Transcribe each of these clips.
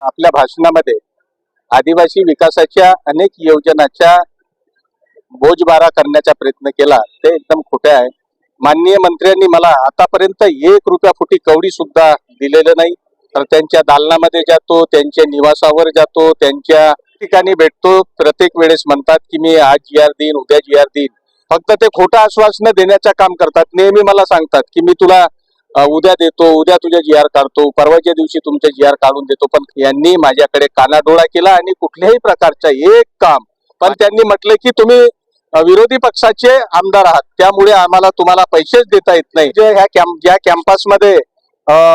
आपल्या भाषणामध्ये आदिवासी विकासाच्या अनेक योजनांचा बोजबारा करण्याचा प्रयत्न केला, ते एकदम खोटे आहे। माननीय मंत्र्यांनी मला आतापर्यंत 1 रुपया फुटी कवडी सुद्धा दिलेलं नाही। तर त्यांच्या दालनामध्ये जातो, त्यांच्या निवासावर जातो, त्यांच्या ठिकाणी भेटतो, प्रत्येक वेळेस म्हणतात की मी आज जीआर देईन, उद्या जीआर देईन। फक्त ते खोटं आश्वासन देण्याचं काम करतात। नेहमी मला सांगतात की मी तुला उद्या देतो, उद्या तुझ्या जीआर काढतो, परवाच्या दिवशी तुमचे जीआर काढून देतो। पण यांनी माझ्याकडे कानाडोळा केला आणि कुठल्याही प्रकारचं एक काम, पण त्यांनी म्हटलं की तुम्ही विरोधी पक्षाचे आमदार आहात, त्यामुळे आम्हाला तुम्हाला पैसेच देता येत नाही। जे ह्या कॅम्पसमध्ये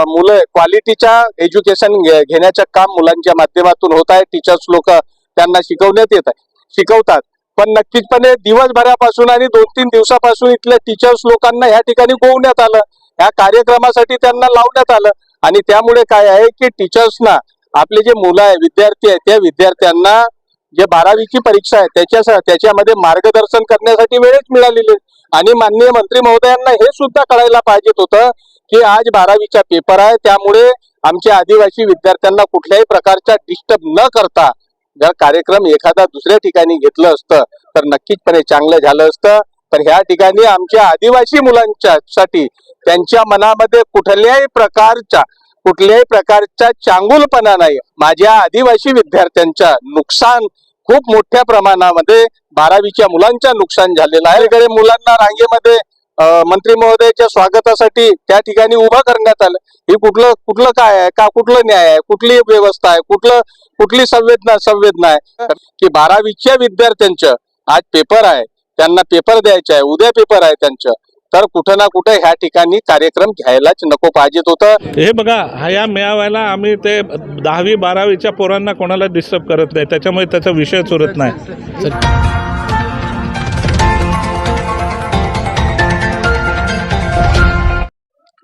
मुलं क्वालिटीच्या एज्युकेशन घेण्याचं काम मुलांच्या माध्यमातून होत आहे। टीचर्स लोक त्यांना शिकवतात, पण नक्कीचपणे दिवसभरापासून आणि 2-3 दिवसापासून इथल्या टीचर्स लोकांना ह्या ठिकाणी गोवण्यात आलं, ह्या कार्यक्रमासाठी त्यांना लावण्यात आलं। आणि त्यामुळे काय आहे की टीचर्सना आपले जे मुलं आहे, विद्यार्थी आहे, त्या विद्यार्थ्यांना जे 12वीची परीक्षा आहे त्याच्यामध्ये मार्गदर्शन करण्यासाठी वेळच मिळालेली। आणि माननीय मंत्री महोदयांना हे सुद्धा कळायला पाहिजे होतं की आज 12वीचा पेपर आहे, त्यामुळे आमच्या आदिवासी विद्यार्थ्यांना कुठल्याही प्रकारचा डिस्टर्ब न करता जर कार्यक्रम एखादा दुसऱ्या ठिकाणी घेतलं असतं तर नक्कीचपणे चांगलं झालं असतं। तर ह्या ठिकाणी आमच्या आदिवासी मुलांसाठी त्यांच्या मनामध्ये कुठल्याही प्रकारचा चांगुलपणा नाही। माझ्या आदिवासी विद्यार्थ्यांच्या नुकसान खूप मोठ्या प्रमाणामध्ये 12वीच्या मुलांच्या नुकसान झालेलं आहे। इकडे मुलांना रांगेमध्ये मंत्री महोदयाच्या स्वागतासाठी त्या ठिकाणी उभं करण्यात आलं। हे कुठलं काय आहे का, कुठलं न्याय आहे, कुठली व्यवस्था आहे, कुठली संवेदना आहे की 12वीच्या विद्यार्थ्यांचं आज पेपर आहे, त्यांना पेपर द्यायचा आहे, उद्या पेपर आहे त्यांचं, तर कुठं ना कुठं ह्या ठिकाणी कार्यक्रम घ्यायलाच नको पाहिजेत होतं। हे बघा, ह्या मेळाव्याला आम्ही ते 10वी 12वीच्या पोरांना कोणाला डिस्टर्ब करत नाही, त्याच्यामुळे त्याचा विषयच उरत नाही।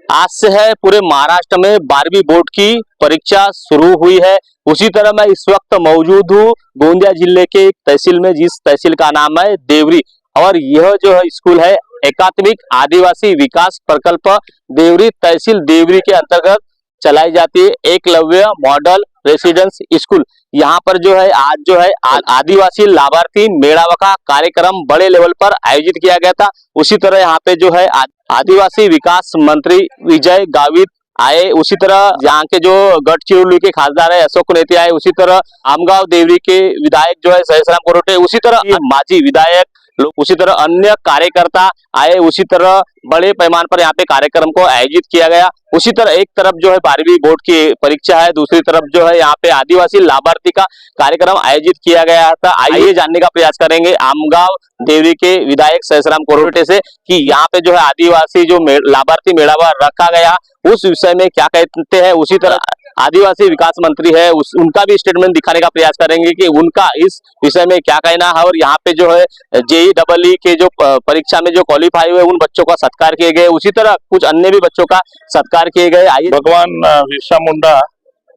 आज से है पूरे महाराष्ट्र में 12वीं बोर्ड की परीक्षा शुरू हुई है। उसी तरह मैं इस वक्त मौजूद हूँ गोंदिया जिले के एक तहसील में, जिस तहसील का नाम है देवरी। और यह जो है स्कूल है एकात्मिक आदिवासी विकास प्रकल्प देवरी तहसील देवरी के अंतर्गत चलाई जाती है एकलव्य मॉडल रेसिडेंस स्कूल। यहाँ पर जो है आज जो है आदिवासी लाभार्थी मेड़ावा का कार्यक्रम बड़े लेवल पर आयोजित किया गया था। उसी तरह यहाँ पे जो है आदिवासी विकास मंत्री विजय गावित आए, उसी तरह यहाँ के जो गढ़चिरौली के खासदार है अशोक नेते आए, उसी तरह आमगांव देवरी के विधायक जो है सहसराम कोरोटे, उसी तरह माजी विधायक लोग, उसी तरह अन्य कार्यकर्ता आए। उसी तरह बड़े पैमाने पर यहाँ पे कार्यक्रम को आयोजित किया गया। उसी तरह एक तरफ जो है 12वीं बोर्ड की परीक्षा है, दूसरी तरफ जो है यहाँ पे आदिवासी लाभार्थी का कार्यक्रम आयोजित किया गया था। आइए जानने का प्रयास करेंगे आमगांव देवरी के विधायक सहसराम कोरोटे से कि यहाँ पे जो है आदिवासी जो लाभार्थी मेड़ावा रखा गया उस विषय में क्या कहते हैं। उसी तरह आदिवासी विकास मंत्री है, उनका भी स्टेटमेंट दिखाने का प्रयास करेंगे कि उनका इस विषय में क्या कहना है। और यहाँ पे जो है JEE के जो परीक्षा में जो क्वालिफाई हुए उन बच्चों का सत्कार किए गए, उसी तरह कुछ अन्य भी बच्चों का सत्कार किए गए। आइए। भगवान बिरसा मुंडा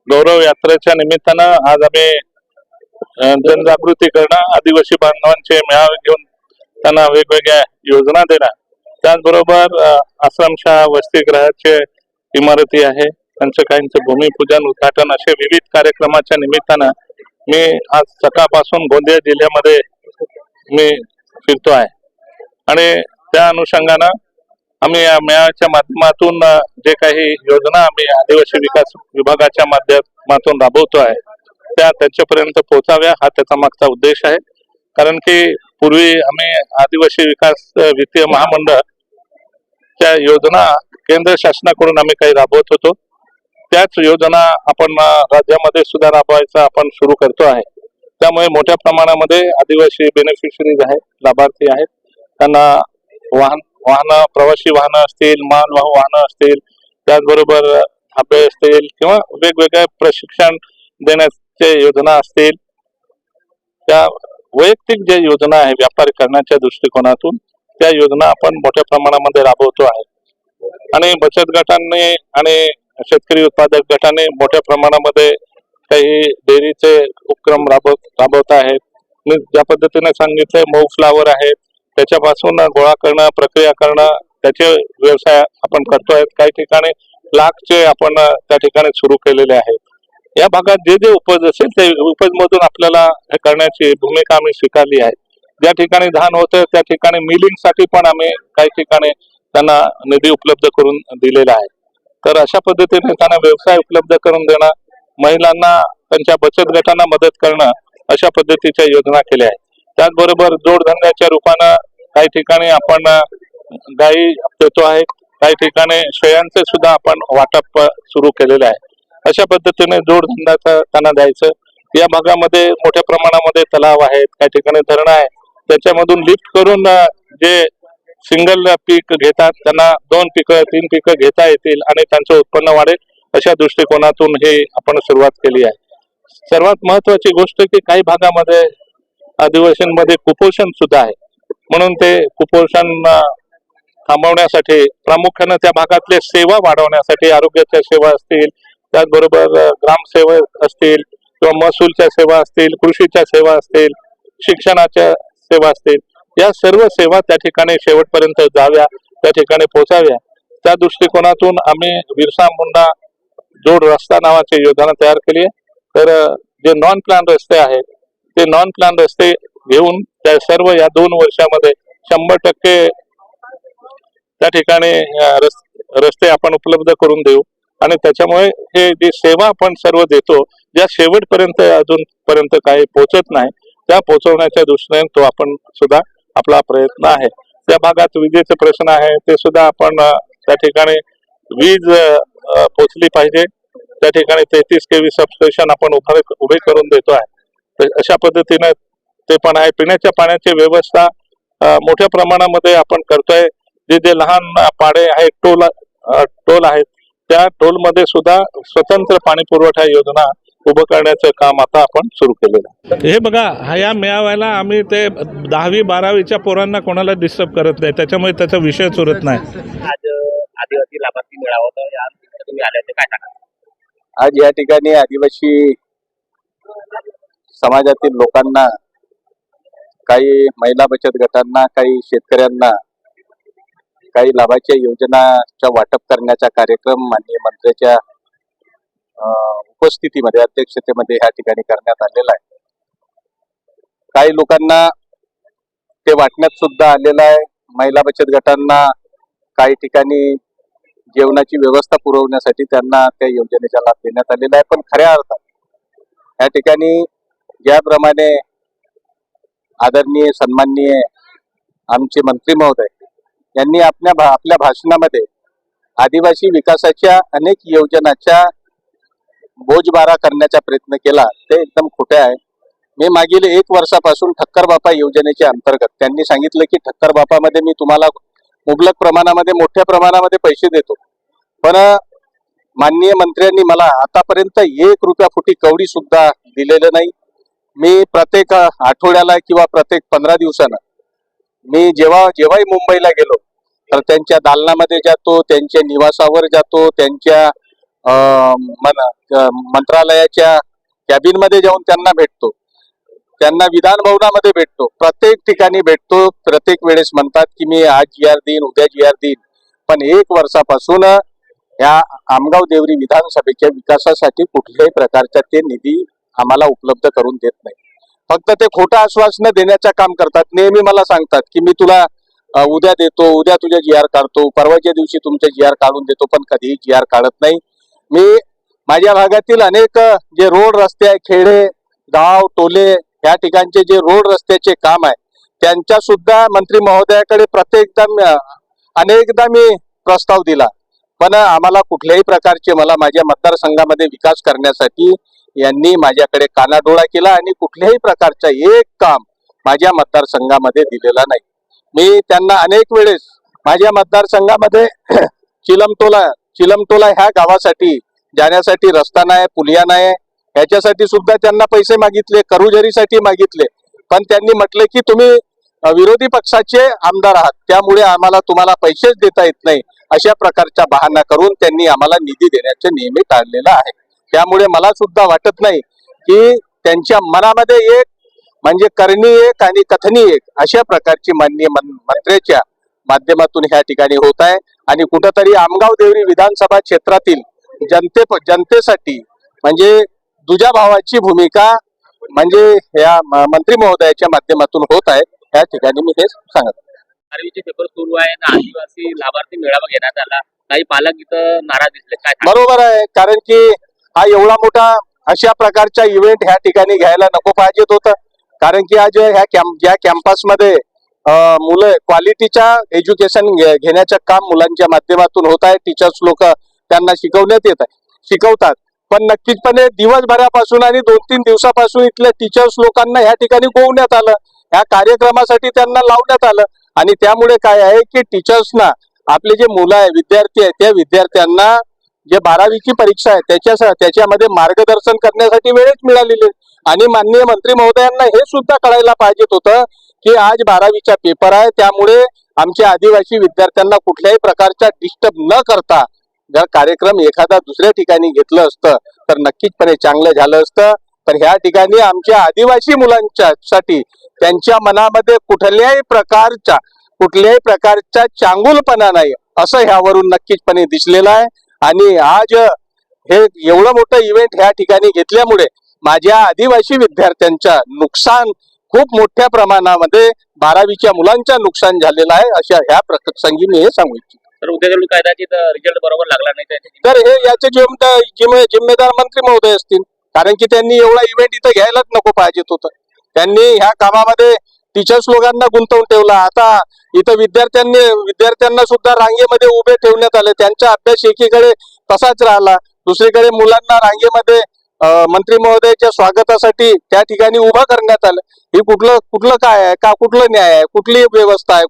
गौरव यात्रेच्या निमित्तानं आज आम्ही जनजागृती करणं, आदिवासी बांधवांचे मेळावे घेऊन त्यांना वेगवेगळ्या योजना देणं, त्याचबरोबर आश्रमशाळा वसतिगृहाचे इमारती आहे त्यांचं काहींचं भूमिपूजन उद्घाटन असे विविध कार्यक्रमाच्या निमित्तानं मी आज सकाळपासून गोंदिया जिल्ह्यामध्ये मी फिरतो आहे। आणि त्या अनुषंगानं आम्ही या मेळाव्याच्या माध्यमातून जे काही योजना आम्ही आदिवासी विकास विभागाच्या माध्यमातून राबवतो आहे त्या त्यांच्यापर्यंत पोहोचाव्या हा त्याचा मागचा उद्देश आहे। कारण की पूर्वी आम्ही आदिवासी विकास वित्तीय महामंडळ च्या योजना केंद्र शासनाकडून आम्ही काही राबवत होतो, त्याच योजना आपण राज्यामध्ये सुद्धा राबवायचा आपण सुरू करतो आहे। त्यामुळे मोठ्या प्रमाणामध्ये आदिवासी बेनिफिशरीज आहेत, लाभार्थी आहेत, त्यांना वाहनं प्रवासी वाहनं असतील, मालवाहू वाहनं असतील, त्याचबरोबर धाबे असतील किंवा वेगवेगळे प्रशिक्षण देण्याचे योजना असतील, त्या वैयक्तिक जे योजना आहे व्यापार करण्याच्या दृष्टिकोनातून त्या योजना आपण मोठ्या प्रमाणामध्ये राबवतो आहे। आणि बचत गटांनी आणि शेतकरी उत्पादक गटाने मोठ्या प्रमाणामध्ये काही डेअरीचे उपक्रम राबवत आहेत। मी ज्या पद्धतीने सांगितले मऊ फ्लावर आहे त्याच्यापासून गोळा करणं, प्रक्रिया करणं, त्याचे व्यवसाय आपण करतोय। काही ठिकाणी लाखचे आपण त्या ठिकाणी सुरू केलेले आहेत। या भागात जे जे उपज असेल ते उपज मधून आपल्याला हे करण्याची भूमिका आम्ही स्वीकारली आहे. ज्या ठिकाणी धान होतं त्या ठिकाणी मिलिंग साठी पण आम्ही काही ठिकाणी त्यांना निधी उपलब्ध करून दिलेला आहे. तर अशा पद्धतीने त्यांना व्यवसाय उपलब्ध करून देणं, महिलांना त्यांच्या बचत गटांना मदत करणं, अशा पद्धतीच्या योजना केल्या आहेत. त्याचबरोबर जोडधंद्याच्या रूपानं काही ठिकाणी आपण गायी देतो आहे, काही ठिकाणी शेळ्यांचे सुद्धा आपण वाटप सुरू केलेलं आहे. अशा पद्धतीने जोडधंद्याचं त्यांना द्यायचं. या भागामध्ये मोठ्या प्रमाणामध्ये तलाव आहेत, काही ठिकाणी धरणं आहे, त्याच्यामधून लिफ्ट करून जे सिंगल पीक घेतात त्यांना 2 पिकं 3 पिकं घेता येतील आणि त्यांचं उत्पन्न वाढेल, अशा दृष्टिकोनातून हे आपण सुरुवात केली आहे. सर्वात महत्वाची गोष्ट की काही भागामध्ये आदिवासींमध्ये कुपोषण सुद्धा आहे, म्हणून ते कुपोषण थांबवण्यासाठी प्रामुख्याने त्या भागातले सेवा वाढवण्यासाठी आरोग्याच्या सेवा असतील, त्याचबरोबर ग्रामसेवक असतील किंवा महसूलच्या सेवा असतील, कृषीच्या सेवा असतील, शिक्षणाच्या सेवा असतील, या सर्व सेवा त्या ठिकाणी शेवटपर्यंत जाव्या, त्या ठिकाणी पोहोचाव्या, त्या दृष्टिकोनातून आम्ही बिरसा मुंडा जोड रस्ता नावाची योजना तयार केली आहे. तर जे नॉन प्लॅन रस्ते आहेत ते नॉन प्लॅन रस्ते घेऊन त्या सर्व या 2 वर्षामध्ये 100% त्या ठिकाणी रस्ते आपण उपलब्ध करून देऊ आणि त्याच्यामुळे हे जी सेवा आपण सर्व देतो, ज्या शेवटपर्यंत अजूनपर्यंत काही पोहोचत नाही, त्या पोहोचवण्याच्या दृष्टीने तो आपण सुद्धा आपला प्रयत्न आहे. त्या भागात विजेचे प्रश्न आहे ते सुद्धा आपण त्या ठिकाणी वीज पोहोचली पाहिजे, त्या ठिकाणी 33 kV सबस्टेशन आपण उभे करून देतो आहे. तर अशा पद्धतीने ते पण आहे. पिण्याच्या पाण्याची व्यवस्था मोठ्या प्रमाणामध्ये आपण करतोय. जे जे लहान पाडे आहेत, टोल आहेत, त्या टोल मध्ये सुद्धा स्वतंत्र पाणी पुरवठा योजना उभं करण्याचं काम आता आपण सुरू केलेलं आहे. हे बघा, या मेळाव्याला आम्ही ते 10वी 12वीच्या पोरांना कोणाला डिस्टर्ब करत नाही, त्याच्यामुळे त्याचा विषय उरत नाही. आज आदिवासी लाभार्थी मेळावा होता, या तुम्ही आले होते, काय सांगा? आज या ठिकाणी आदिवासी समाजातील लोकांना, काही महिला बचत गटांना, काही शेतकऱ्यांना काही लाभाच्या योजनाचा वाटप करण्याचा कार्यक्रम माननीय मंत्र्याच्या उपस्थितीमध्ये, अध्यक्षतेमध्ये या ठिकाणी करण्यात आलेला आहे. काही लोकांना ते वाटण्यात सुद्धा आलेलं आहे. महिला बचत गटांना काही ठिकाणी जेवणाची व्यवस्था पुरवण्यासाठी त्यांना त्या योजनेचा लाभ देण्यात आलेला आहे. पण खऱ्या अर्थात या ठिकाणी ज्याप्रमाणे आदरणीय सन्माननीय आमचे मंत्री महोदय यांनी आपल्या भाषणामध्ये आदिवासी विकासाच्या अनेक योजनांचा बोजबारा करण्याचा प्रयत्न केला, ते एकदम खोटे आहे. मी मागील 1 वर्षापासून ठक्कर बापा योजनेच्या अंतर्गत त्यांनी सांगितलं की ठक्कर बापामध्ये मी तुम्हाला मुबलक प्रमाणामध्ये, मोठ्या प्रमाणामध्ये पैसे देतो, पण माननीय मंत्र्यांनी मला आतापर्यंत 1 रुपया फुटी कवडी सुद्धा दिलेलं नाही. मी प्रत्येक आठवड्याला किंवा प्रत्येक 15 दिवसानं मी जेव्हाही मुंबईला गेलो तर त्यांच्या दालनामध्ये जातो, त्यांच्या निवासावर जातो, त्यांच्या मंत्रालयाच्या कॅबिन मध्ये जाऊन त्यांना भेटतो, त्यांना विधान भवनामध्ये भेटतो, प्रत्येक ठिकाणी भेटतो. प्रत्येक वेळेस म्हणतात की मी आज GR देईन, उद्या GR देईन, पण 1 वर्षापासून या आमगाव देवरी विधानसभेच्या विकासासाठी कुठल्याही प्रकारचा ते निधी आम्हाला उपलब्ध करून देत नाही. फक्त ते खोटं आश्वासनं देण्याचं काम करतात. नेहमी मला सांगतात की मी तुला उद्या देतो, उद्या तुझे GR काढतो, परवाच्या दिवशी तुमचे GR काढून देतो, पण कधीही GR काढत नाही. मी माझ्या भागातील अनेक जे रोड रस्ते आहे, खेडे गाव टोले या ठिकाणचे जे रोड रस्त्याचे काम आहे त्यांच्या सुद्धा मंत्री महोदयाकडे अनेकदा मी प्रस्ताव दिला, पण आम्हाला कुठल्याही प्रकारचे, मला माझ्या मतदारसंघामध्ये विकास करण्यासाठी यांनी माझ्याकडे कानाडोळा केला आणि कुठल्याही प्रकारचा एक काम माझ्या मतदारसंघामध्ये दिलेला नाही. मी त्यांना अनेक वेळेस माझ्या मतदारसंघामध्ये चिलमटोला ह्या गावासाठी जाण्यासाठी रस्ता नाही, पुलिया नाही, ह्याच्यासाठी सुद्धा त्यांना पैसे मागितले, करुजरीसाठी मागितले, पण त्यांनी म्हटले की तुम्ही विरोधी पक्षाचे आमदार आहात, त्यामुळे आम्हाला तुम्हाला पैसेच देता येत नाही, अशा प्रकारचा बहाणा करून त्यांनी आम्हाला निधी देण्याचे नेहमी टाळलेलं आहे. त्यामुळे मला सुद्धा वाटत नाही की त्यांच्या मनामध्ये एक म्हणजे करणी एक आणि कथनी एक अशा प्रकारची माननीय मंत्र्याच्या माध्यमातून ह्या ठिकाणी होत आहे. आणि कुठंतरी आमगाव देवरी विधानसभा क्षेत्रातील जनतेसाठी म्हणजे दुजा भावाची भूमिका म्हणजे या मंत्री महोदयाच्या माध्यमातून होत आहे. या ठिकाणी मी हे सांगत आहे. 12वीचे पेपर सुरू आहे ना, आदिवासी लाभार्थी मेळावा घेण्यात आला. काही पालक इथं नाराज दिसले, काय सांगाल? बरोबर आहे, कारण की हा एवढा मोठा अशा प्रकारचा इव्हेंट ह्या ठिकाणी घ्यायला नको पाहिजेत होतं. कारण की आज या कॅम्पसमध्ये मुलं क्वालिटीच्या एज्युकेशन घेण्याचं काम मुलांच्या माध्यमातून होत आहे. टीचर्स लोक त्यांना शिकवतात, पण नक्कीचपणे दिवसभरापासून आणि 2-3 दिवसापासून इथल्या टीचर्स लोकांना ह्या ठिकाणी गोवण्यात आलं. ह्या कार्यक्रमासाठी त्यांना लावण्यात आलं आणि त्यामुळे काय आहे की टीचर्सना आपले जे मुलं आहे, विद्यार्थी आहे, त्या विद्यार्थ्यांना जे 12वीची परीक्षा आहे त्याच्यामध्ये मार्गदर्शन करण्यासाठी वेळच मिळालेली. आणि माननीय मंत्री महोदयांना हे सुद्धा कळायला पाहिजे होतं की आज 12वीचा पेपर आहे, त्यामुळे आमच्या आदिवासी विद्यार्थ्यांना कुठल्याही प्रकारचा डिस्टर्ब न करता जर कार्यक्रम एखादा दुसऱ्या ठिकाणी घेतलं असतं तर नक्कीचपणे चांगलं झालं असतं. तर ह्या ठिकाणी आमच्या आदिवासी मुलांच्या साठी त्यांच्या मनामध्ये कुठल्याही प्रकारचा चांगुलपणा नाही असं ह्यावरून नक्कीचपणे दिसलेलं आहे. आणि आज हे एवढं मोठं इव्हेंट ह्या ठिकाणी घेतल्यामुळे माझ्या आदिवासी विद्यार्थ्यांच्या नुकसान खूप मोठ्या प्रमाणामध्ये 12वीच्या मुलांचं नुकसान झालेलं आहे. अशा ह्या प्रसंगी मी हे सांगू इच्छितो. तर उद्या जर कदाचित रिझल्ट बरोबर लागला नाही त्याची तर हे याचे जिम्मेदार मंत्री महोदय असतील, कारण की त्यांनी एवढा इव्हेंट इथं घ्यायलाच नको पाहिजेत होतं. त्यांनी ह्या कामामध्ये टीचर्स लोकांना गुंतवून ठेवला. आता इथं विद्यार्थ्यांना सुद्धा रांगेमध्ये उभे ठेवण्यात आले. त्यांचा अभ्यास एकीकडे तसाच राहिला, दुसरीकडे मुलांना रांगेमध्ये मंत्री महोदयाच्या स्वागतासाठी त्या ठिकाणी उभं करण्यात आलं. ही कुठलं काय आहे का, कुठलं न्याय आहे, कुठली व्यवस्था आहे,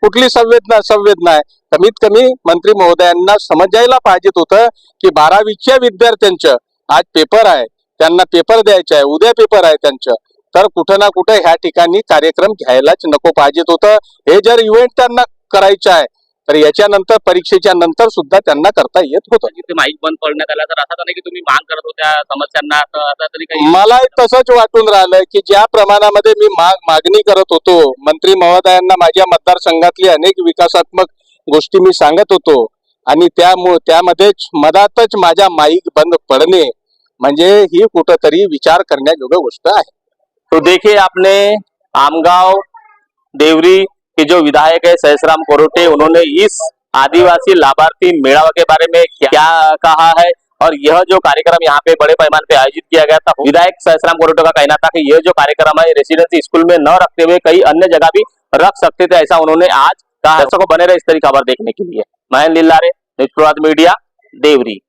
कुठली संवेदना आहे. कमीत कमी मंत्री महोदयांना समजायला पाहिजेत होतं की 12वीच्या विद्यार्थ्यांचं आज पेपर आहे, त्यांना पेपर द्यायचा आहे, उद्या पेपर आहे त्यांचं. तर कुठं ना कुठं ह्या ठिकाणी कार्यक्रम घ्यायलाच नको पाहिजेत होतं. हे जर इव्हेंट त्यांना करायचं आहे तर याच्यानंतर परीक्षेच्या नंतर सुद्धा त्यांना करता येत होतं. ते माईक बंद पडण्यात आला तर असं तर नाही की तुम्ही माग करत होत्या समस्यांना, आता तरी काही मला तसंच वाटून राहिलं की ज्या प्रमाणामध्ये मी मागणी करत होतो मंत्री महोदयांना, माझ्या मतदारसंघातली अनेक विकासात्मक गोष्टी मी सांगत होतो आणि त्यामध्येच मधातच माझा माईक बंद पडणे म्हणजे ही कुठंतरी विचार करण्याजोग्य गोष्ट आहे. तो देखिए आपने आमगांव देवरी के जो विधायक है सहसराम कोरोटे, उन्होंने इस आदिवासी लाभार्थी मेळावा के बारे में क्या कहा है और यह जो कार्यक्रम यहाँ पे बड़े पैमाने पे आयोजित किया गया था, विधायक सहसराम कोरोटे का कहना था कि यह जो कार्यक्रम है रेसिडेंसी स्कूल में न रखते हुए कई अन्य जगह भी रख सकते थे, ऐसा उन्होंने आज कहा। दर्शकों बने रहे इस तरह की खबर देखने के लिए। महेंद्र लिल्लारे, न्यूज़ प्रभात मीडिया, देवरी।